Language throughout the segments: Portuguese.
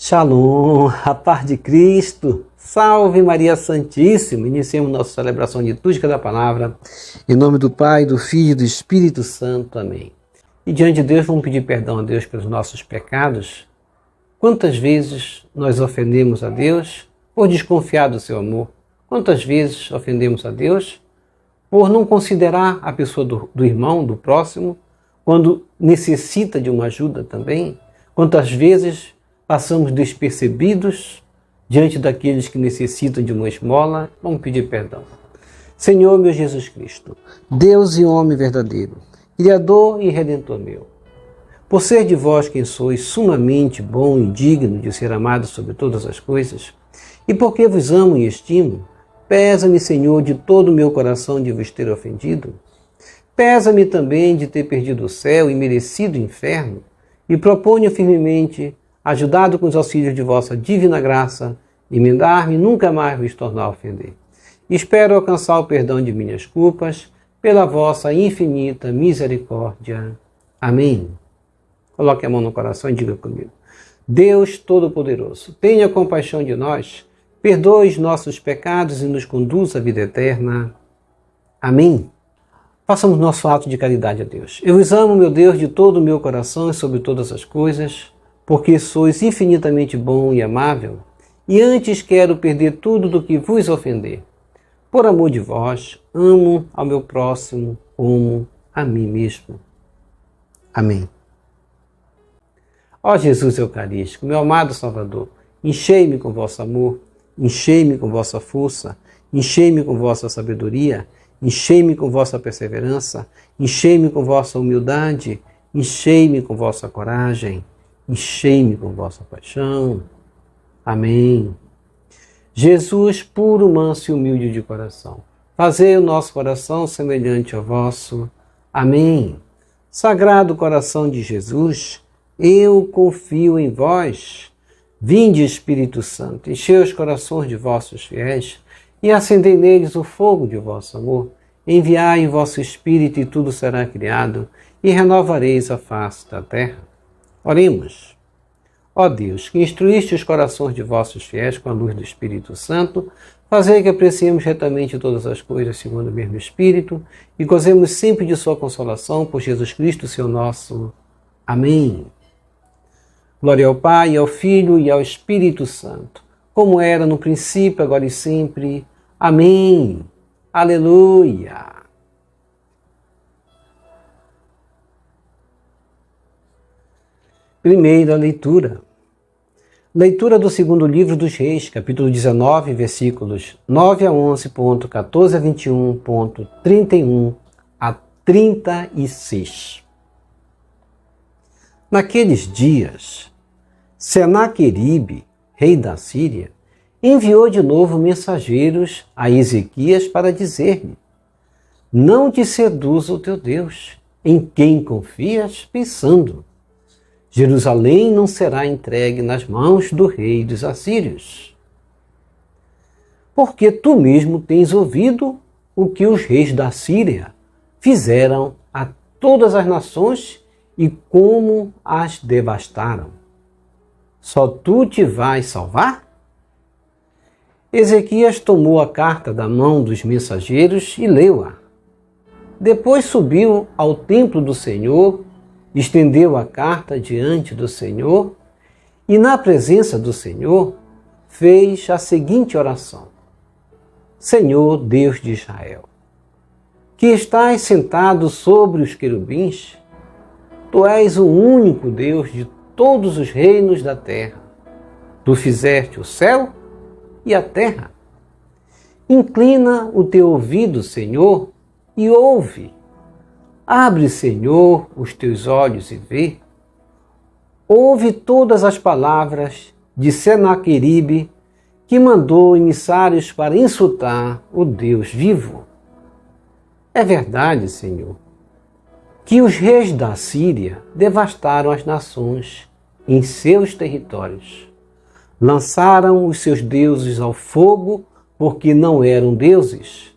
Shalom, a paz de Cristo, salve Maria Santíssima. Iniciemos nossa celebração litúrgica da palavra, em nome do Pai, do Filho e do Espírito Santo. Amém. E diante de Deus vamos pedir perdão a Deus pelos nossos pecados. Quantas vezes nós ofendemos a Deus por desconfiar do seu amor? Quantas vezes ofendemos a Deus por não considerar a pessoa do irmão, do próximo, quando necessita de uma ajuda também? Quantas vezes passamos despercebidos diante daqueles que necessitam de uma esmola? Vamos pedir perdão. Senhor meu Jesus Cristo, Deus e homem verdadeiro, Criador e Redentor meu, por ser de vós quem sois sumamente bom e digno de ser amado sobre todas as coisas, e porque vos amo e estimo, pesa-me, Senhor, de todo o meu coração de vos ter ofendido. Pesa-me também de ter perdido o céu e merecido o inferno, e proponho firmemente, ajudado com os auxílios de vossa divina graça, emendar-me, nunca mais vos tornar a ofender. Espero alcançar o perdão de minhas culpas, pela vossa infinita misericórdia. Amém. Coloque a mão no coração e diga comigo. Deus Todo-Poderoso, tenha compaixão de nós, perdoe os nossos pecados e nos conduza à vida eterna. Amém. Façamos nosso ato de caridade a Deus. Eu vos amo, meu Deus, de todo o meu coração e sobre todas as coisas, porque sois infinitamente bom e amável, e antes quero perder tudo do que vos ofender. Por amor de vós, amo ao meu próximo como a mim mesmo. Amém. Ó Jesus Eucarístico, meu amado Salvador, enchei-me com vosso amor, enchei-me com vossa força, enchei-me com vossa sabedoria, enchei-me com vossa perseverança, enchei-me com vossa humildade, enchei-me com vossa coragem, enchei-me com vossa paixão. Amém. Jesus, puro, manso e humilde de coração, fazei o nosso coração semelhante ao vosso. Amém. Sagrado coração de Jesus, eu confio em vós. Vinde, Espírito Santo, enchei os corações de vossos fiéis e acendei neles o fogo de vosso amor. Enviai o vosso Espírito e tudo será criado e renovareis a face da terra. Oremos. Ó Deus, que instruíste os corações de vossos fiéis com a luz do Espírito Santo, fazei que apreciemos retamente todas as coisas segundo o mesmo Espírito e gozemos sempre de sua consolação por Jesus Cristo, seu nosso. Amém. Glória ao Pai, ao Filho e ao Espírito Santo, como era no princípio, agora e sempre. Amém. Aleluia. Primeira leitura. Leitura do segundo livro dos Reis, capítulo 19, versículos 9 a 11, 14 a 21, 31 a 36. Naqueles dias, Senaqueribe, rei da Síria, enviou de novo mensageiros a Ezequias para dizer-lhe: não te seduza o teu Deus, em quem confias, pensando: Jerusalém não será entregue nas mãos do rei dos assírios. Porque tu mesmo tens ouvido o que os reis da Síria fizeram a todas as nações e como as devastaram. Só tu te vais salvar? Ezequias tomou a carta da mão dos mensageiros e leu-a. Depois subiu ao templo do Senhor, estendeu a carta diante do Senhor e, na presença do Senhor, fez a seguinte oração: Senhor, Deus de Israel, que estás sentado sobre os querubins, tu és o único Deus de todos os reinos da terra. Tu fizeste o céu e a terra. Inclina o teu ouvido, Senhor, e ouve. Abre, Senhor, os teus olhos e vê. Ouve todas as palavras de Senaqueribe, que mandou emissários para insultar o Deus vivo. É verdade, Senhor, que os reis da Síria devastaram as nações em seus territórios. Lançaram os seus deuses ao fogo, porque não eram deuses,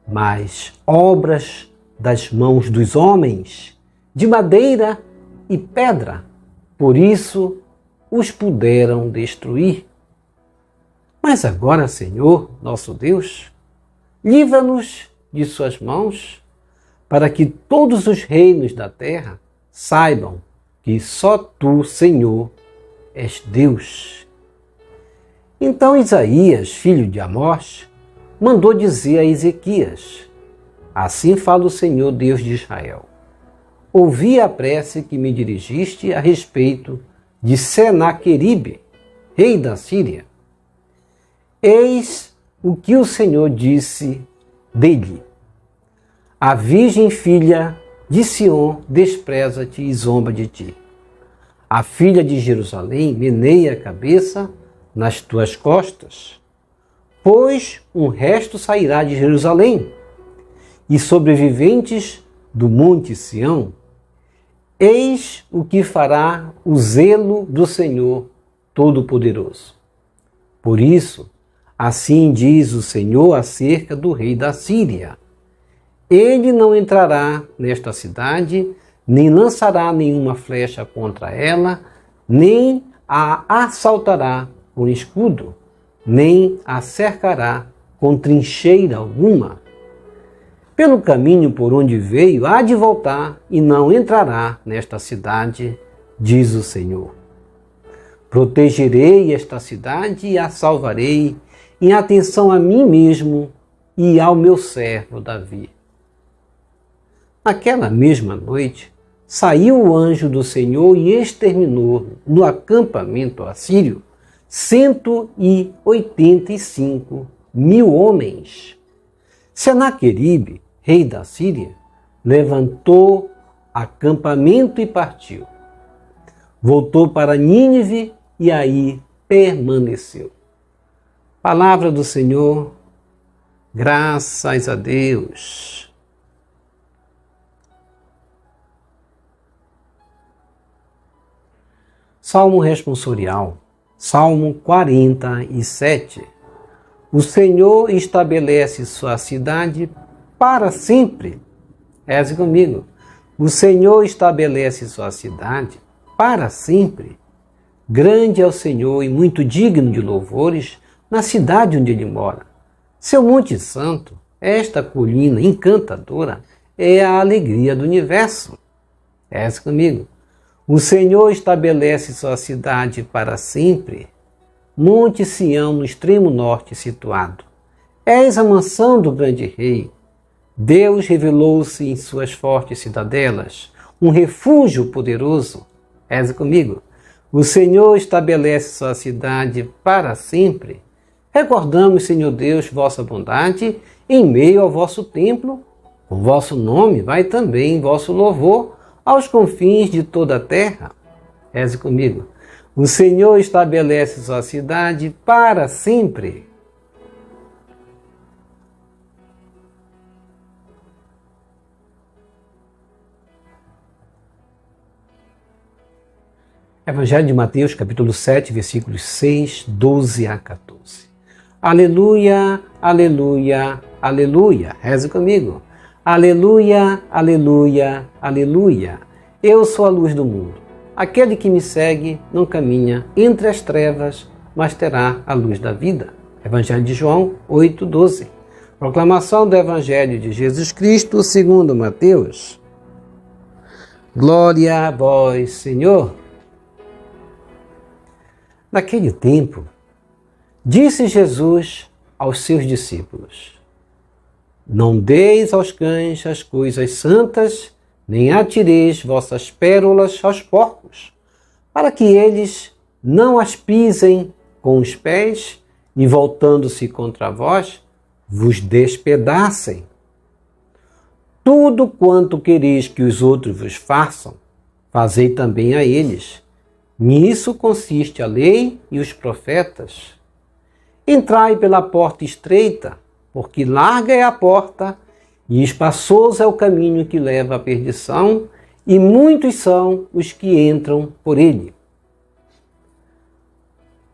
mas obras das mãos dos homens, de madeira e pedra. Por isso os puderam destruir. Mas agora, Senhor, nosso Deus, livra-nos de suas mãos, para que todos os reinos da terra saibam que só tu, Senhor, és Deus. Então Isaías, filho de Amós, mandou dizer a Ezequias: assim fala o Senhor Deus de Israel. Ouvi a prece que me dirigiste a respeito de Senaqueribe, rei da Síria. Eis o que o Senhor disse dele: a virgem filha de Sião despreza-te e zomba de ti. A filha de Jerusalém meneia a cabeça nas tuas costas, pois um resto sairá de Jerusalém, e sobreviventes do monte Sião. Eis o que fará o zelo do Senhor Todo-Poderoso. Por isso, assim diz o Senhor acerca do rei da Síria: ele não entrará nesta cidade, nem lançará nenhuma flecha contra ela, nem a assaltará com escudo, nem a cercará com trincheira alguma. Pelo caminho por onde veio, há de voltar e não entrará nesta cidade, diz o Senhor. Protegerei esta cidade e a salvarei, em atenção a mim mesmo e ao meu servo Davi. Naquela mesma noite, saiu o anjo do Senhor e exterminou no acampamento assírio 185.000 homens. Senaqueribe, rei da Síria, levantou acampamento e partiu. Voltou para Nínive e aí permaneceu. Palavra do Senhor, graças a Deus. Salmo responsorial, Salmo 47. O Senhor estabelece sua cidade para sempre. Reze comigo. O Senhor estabelece sua cidade para sempre. Grande é o Senhor e muito digno de louvores na cidade onde ele mora. Seu Monte Santo, esta colina encantadora, é a alegria do universo. Reze comigo. O Senhor estabelece sua cidade para sempre. Monte Sião, no extremo norte situado. És a mansão do grande rei. Deus revelou-se em suas fortes cidadelas, um refúgio poderoso. Reze comigo. O Senhor estabelece sua cidade para sempre. Recordamos, Senhor Deus, vossa bondade em meio ao vosso templo. O vosso nome vai também vosso louvor aos confins de toda a terra. Reze comigo. O Senhor estabelece sua cidade para sempre. Evangelho de Mateus, capítulo 7, versículos 6, 12 a 14. Aleluia, aleluia, aleluia. Reze comigo. Aleluia, aleluia, aleluia. Eu sou a luz do mundo. Aquele que me segue não caminha entre as trevas, mas terá a luz da vida. Evangelho de João 8, 12. Proclamação do Evangelho de Jesus Cristo segundo Mateus. Glória a vós, Senhor. Naquele tempo, disse Jesus aos seus discípulos: não deis aos cães as coisas santas, nem atireis vossas pérolas aos porcos, para que eles não as pisem com os pés e, voltando-se contra vós, vos despedacem. Tudo quanto quereis que os outros vos façam, fazei também a eles. Nisso consiste a lei e os profetas. Entrai pela porta estreita, porque larga é a porta e espaçoso é o caminho que leva à perdição, e muitos são os que entram por ele.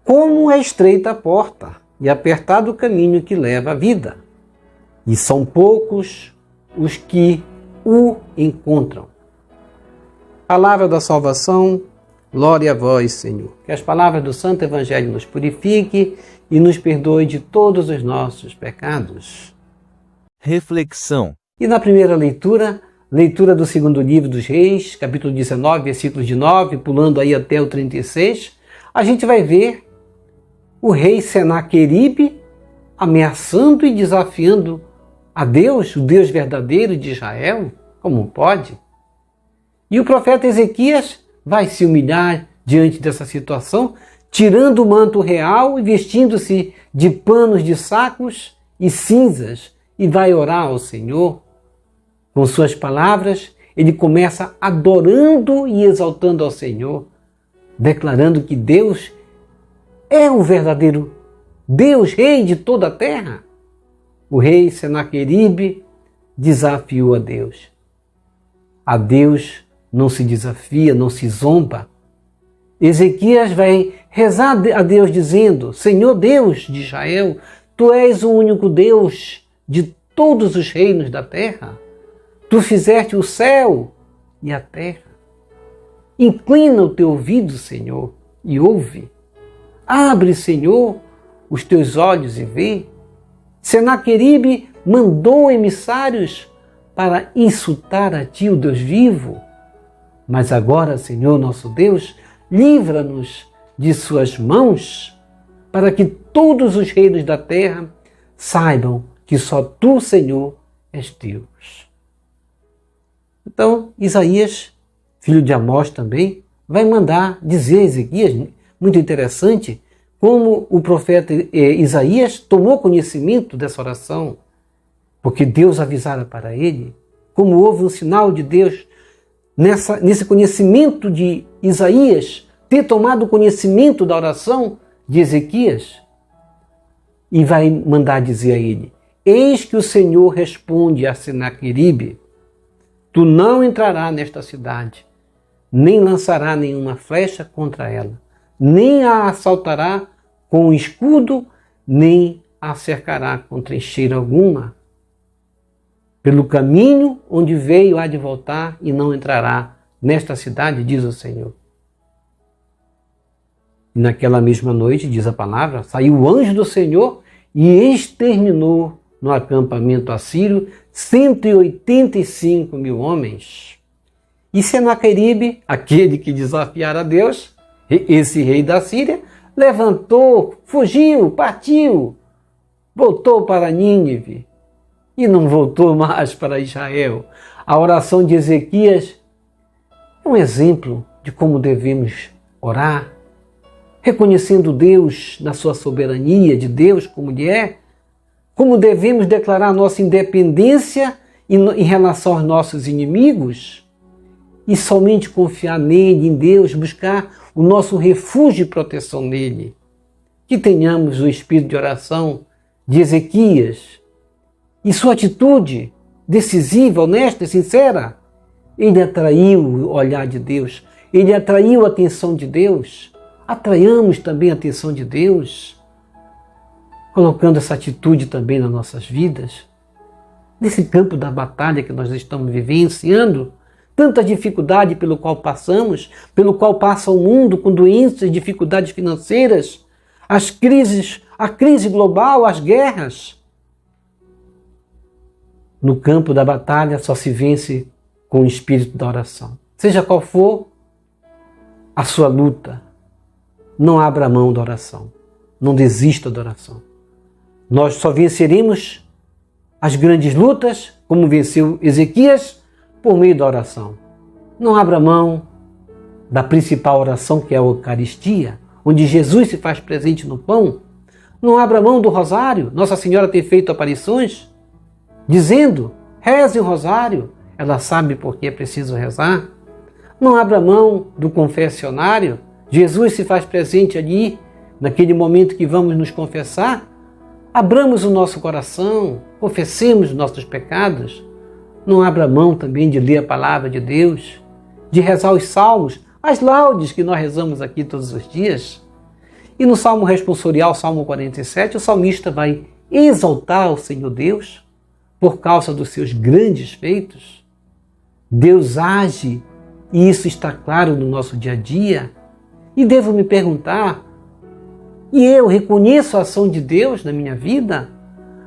Como é estreita a porta e apertado o caminho que leva à vida, e são poucos os que o encontram. Palavra da salvação, Glória a vós, Senhor. Que as palavras do Santo Evangelho nos purifique e nos perdoe de todos os nossos pecados. Reflexão. E na primeira leitura do segundo livro dos Reis, capítulo 19, versículos de 9, pulando aí até o 36, a gente vai ver o rei Senaqueribe ameaçando e desafiando a Deus, o Deus verdadeiro de Israel, como pode. E o profeta Ezequias vai se humilhar diante dessa situação, tirando o manto real e vestindo-se de panos de sacos e cinzas, e vai orar ao Senhor. Com suas palavras, ele começa adorando e exaltando ao Senhor, declarando que Deus é o verdadeiro Deus, rei de toda a terra. O rei Senaqueribe desafiou a Deus. A Deus não se desafia, não se zomba. Ezequias vai rezar a Deus dizendo: Senhor Deus de Israel, Tu és o único Deus de todos os reinos da terra. Tu fizeste o céu e a terra. Inclina o teu ouvido, Senhor, e ouve. Abre, Senhor, os teus olhos e vê. Senaqueribe mandou emissários para insultar a ti, o Deus vivo. Mas agora, Senhor nosso Deus, livra-nos de suas mãos, para que todos os reinos da terra saibam que só tu, Senhor, és Deus. Então, Isaías, filho de Amós também, vai mandar dizer a Ezequias, muito interessante, como o profeta Isaías tomou conhecimento dessa oração, porque Deus avisara para ele, como houve um sinal de Deus nesse conhecimento de Isaías, ter tomado conhecimento da oração de Ezequias, e vai mandar dizer a ele: eis que o Senhor responde a Senaqueribe: tu não entrarás nesta cidade, nem lançará nenhuma flecha contra ela, nem a assaltará com escudo, nem a cercará com trincheira alguma. Pelo caminho onde veio há de voltar e não entrará nesta cidade, diz o Senhor. E naquela mesma noite, diz a palavra, saiu o anjo do Senhor e exterminou no acampamento assírio 185 mil homens. E Senaqueribe, aquele que desafiara a Deus, esse rei da Síria, levantou, fugiu, partiu, voltou para Nínive e não voltou mais para Israel. A oração de Ezequias é um exemplo de como devemos orar, reconhecendo Deus na sua soberania, de Deus como Ele é, como devemos declarar nossa independência em relação aos nossos inimigos e somente confiar nele, em Deus, buscar o nosso refúgio e proteção nele. Que tenhamos o espírito de oração de Ezequias e sua atitude decisiva, honesta e sincera. Ele atraiu o olhar de Deus, ele atraiu a atenção de Deus. Atraiamos também a atenção de Deus, colocando essa atitude também nas nossas vidas. Nesse campo da batalha que nós estamos vivenciando, tanta dificuldade pelo qual passamos, pelo qual passa o mundo com doenças, dificuldades financeiras, as crises, a crise global, as guerras. No campo da batalha só se vence com o espírito da oração. Seja qual for a sua luta, não abra mão da oração, não desista da oração. Nós só venceremos as grandes lutas, como venceu Ezequias, por meio da oração. Não abra mão da principal oração, que é a Eucaristia, onde Jesus se faz presente no pão. Não abra mão do rosário. Nossa Senhora tem feito aparições dizendo: reze o rosário. Ela sabe por que é preciso rezar. Não abra mão do confessionário. Jesus se faz presente ali, naquele momento que vamos nos confessar. Abramos o nosso coração, confessemos os nossos pecados. Não abra mão também de ler a palavra de Deus, de rezar os salmos, as laudes que nós rezamos aqui todos os dias. E no Salmo responsorial, Salmo 47, o salmista vai exaltar o Senhor Deus por causa dos seus grandes feitos. Deus age, e isso está claro no nosso dia a dia. E devo me perguntar, e eu reconheço a ação de Deus na minha vida?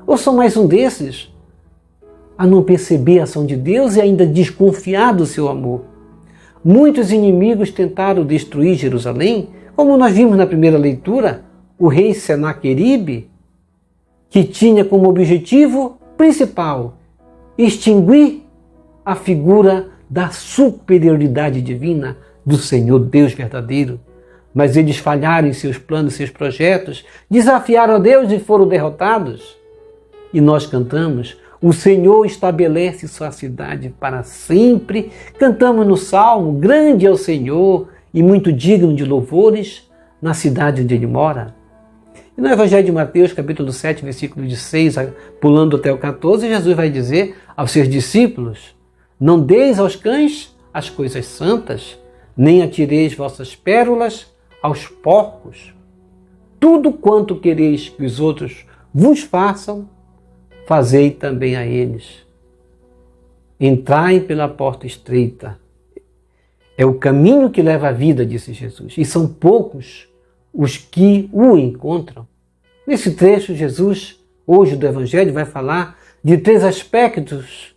Ou sou mais um desses a não perceber a ação de Deus e ainda desconfiar do seu amor? Muitos inimigos tentaram destruir Jerusalém, como nós vimos na primeira leitura, o rei Senaqueribe, que tinha como objetivo principal extinguir a figura da superioridade divina do Senhor Deus verdadeiro. Mas eles falharam em seus planos, seus projetos, desafiaram a Deus e foram derrotados. E nós cantamos, o Senhor estabelece sua cidade para sempre. Cantamos no Salmo, grande é o Senhor e muito digno de louvores na cidade onde Ele mora. E no Evangelho de Mateus, capítulo 7, versículo de 6, pulando até o 14, Jesus vai dizer aos seus discípulos, não deis aos cães as coisas santas, nem atireis vossas pérolas aos porcos. Tudo quanto quereis que os outros vos façam, fazei também a eles. Entrai pela porta estreita. É o caminho que leva à vida, disse Jesus. E são poucos os que o encontram. Nesse trecho, Jesus, hoje do Evangelho, vai falar de 3 aspectos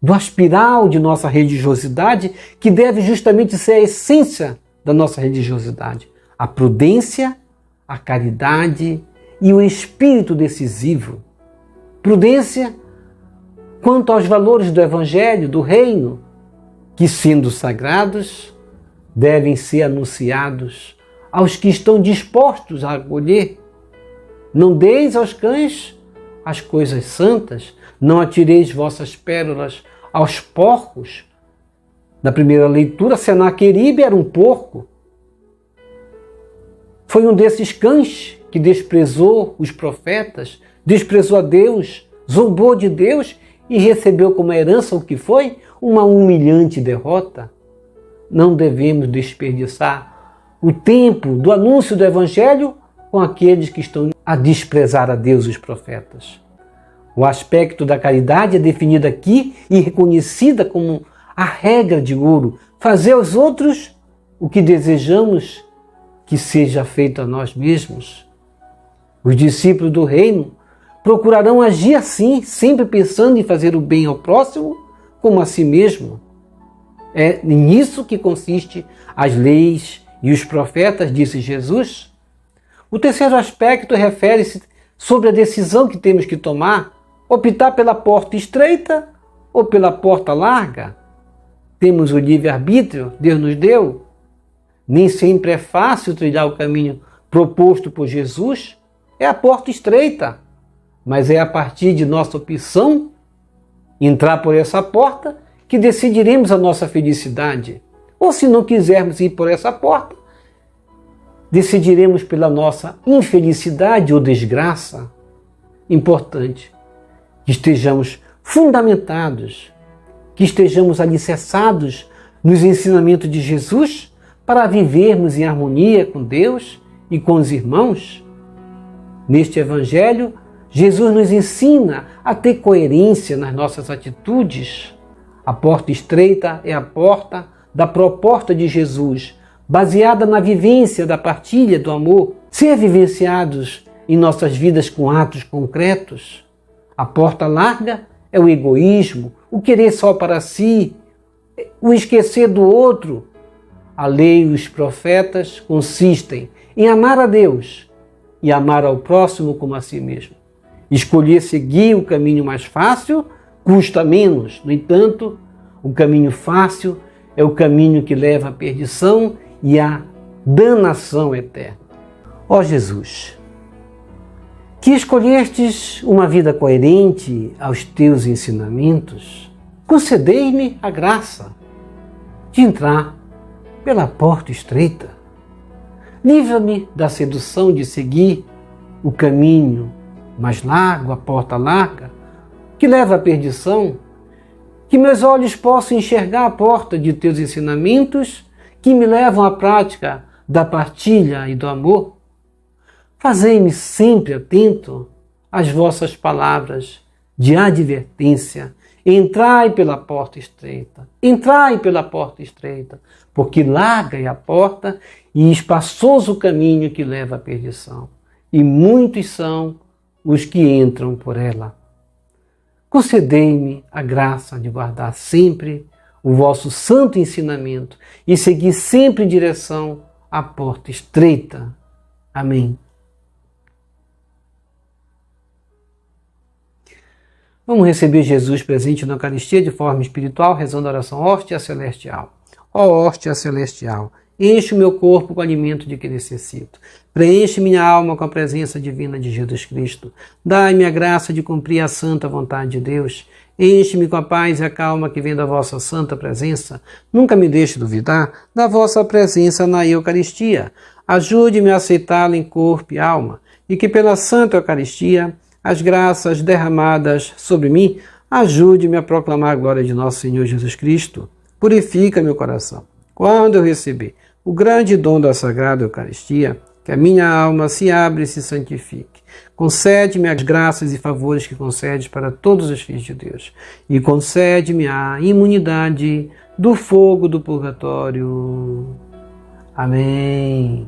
do aspiral de nossa religiosidade, que deve justamente ser a essência da nossa religiosidade. A prudência, a caridade e o espírito decisivo. Prudência quanto aos valores do Evangelho, do Reino, que, sendo sagrados, devem ser anunciados aos que estão dispostos a acolher. Não deis aos cães as coisas santas, não atireis vossas pérolas aos porcos. Na primeira leitura, Senaqueribe era um porco. Foi um desses cães que desprezou os profetas, desprezou a Deus, zombou de Deus e recebeu como herança o que foi? Uma humilhante derrota. Não devemos desperdiçar o tempo do anúncio do Evangelho com aqueles que estão a desprezar a Deus e os profetas. O aspecto da caridade é definido aqui e reconhecida como a regra de ouro. Fazer aos outros o que desejamos que seja feito a nós mesmos. Os discípulos do reino procurarão agir assim, sempre pensando em fazer o bem ao próximo como a si mesmo. É nisso que consiste as leis e os profetas, disse Jesus. O terceiro aspecto refere-se sobre a decisão que temos que tomar, optar pela porta estreita ou pela porta larga. Temos o livre-arbítrio, Deus nos deu. Nem sempre é fácil trilhar o caminho proposto por Jesus. É a porta estreita, mas é a partir de nossa opção entrar por essa porta que decidiremos a nossa felicidade. Ou se não quisermos ir por essa porta, decidiremos pela nossa infelicidade ou desgraça. Importante que estejamos fundamentados, que estejamos alicerçados nos ensinamentos de Jesus para vivermos em harmonia com Deus e com os irmãos. Neste Evangelho, Jesus nos ensina a ter coerência nas nossas atitudes. A porta estreita é a porta da proposta de Jesus, baseada na vivência da partilha do amor, ser vivenciados em nossas vidas com atos concretos. A porta larga é o egoísmo, o querer só para si, o esquecer do outro. A lei e os profetas consistem em amar a Deus e amar ao próximo como a si mesmo. Escolher seguir o caminho mais fácil custa menos. No entanto, o caminho fácil é o caminho que leva à perdição e à danação eterna. Ó Jesus, que escolhestes uma vida coerente aos teus ensinamentos, concedei-me a graça de entrar pela porta estreita. Livra-me da sedução de seguir o caminho mais largo, a porta larga, que leva à perdição. Que meus olhos possam enxergar a porta de teus ensinamentos que me levam à prática da partilha e do amor. Fazei-me sempre atento às vossas palavras de advertência. Entrai pela porta estreita, entrai pela porta estreita, porque larga é a porta e espaçoso o caminho que leva à perdição, e muitos são os que entram por ela. Concedei-me a graça de guardar sempre o vosso santo ensinamento e seguir sempre em direção à porta estreita. Amém. Vamos receber Jesus presente na Eucaristia de forma espiritual, rezando a oração Hóstia Celestial. Ó Hóstia Celestial, enche o meu corpo com o alimento de que necessito. Preenche minha alma com a presença divina de Jesus Cristo. Dai-me a graça de cumprir a santa vontade de Deus. Enche-me com a paz e a calma que vem da vossa santa presença. Nunca me deixe duvidar da vossa presença na Eucaristia. Ajude-me a aceitá-la em corpo e alma, e que pela santa Eucaristia as graças derramadas sobre mim ajude-me a proclamar a glória de nosso Senhor Jesus Cristo. Purifica meu coração. Quando eu receber o grande dom da Sagrada Eucaristia, que a minha alma se abra e se santifique. Concede-me as graças e favores que concedes para todos os filhos de Deus. E concede-me a imunidade do fogo do purgatório. Amém.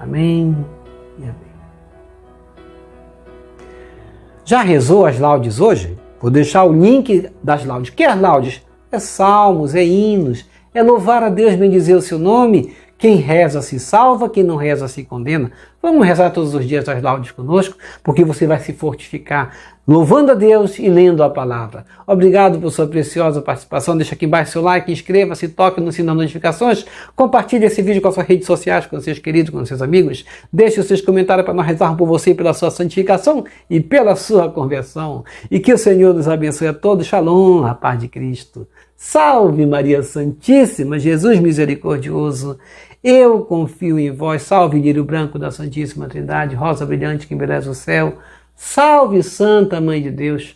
Amém e amém. Já rezou as laudes hoje? Vou deixar o link das laudes. Que é as laudes? É salmos, é hinos, é louvar a Deus, bendizer o seu nome. Quem reza se salva, quem não reza se condena. Vamos rezar todos os dias as laudes conosco, porque você vai se fortificar louvando a Deus e lendo a palavra. Obrigado por sua preciosa participação. Deixa aqui embaixo seu like, inscreva-se, toque no sino das notificações, compartilhe esse vídeo com as suas redes sociais, com seus queridos, com seus amigos. Deixe os seus comentários para nós rezarmos por você, pela sua santificação e pela sua conversão. E que o Senhor nos abençoe a todos. Shalom, a paz de Cristo. Salve Maria Santíssima, Jesus misericordioso. Eu confio em vós. Salve lírio branco da Santíssima Trindade, rosa brilhante que embeleza o céu. Salve Santa Mãe de Deus.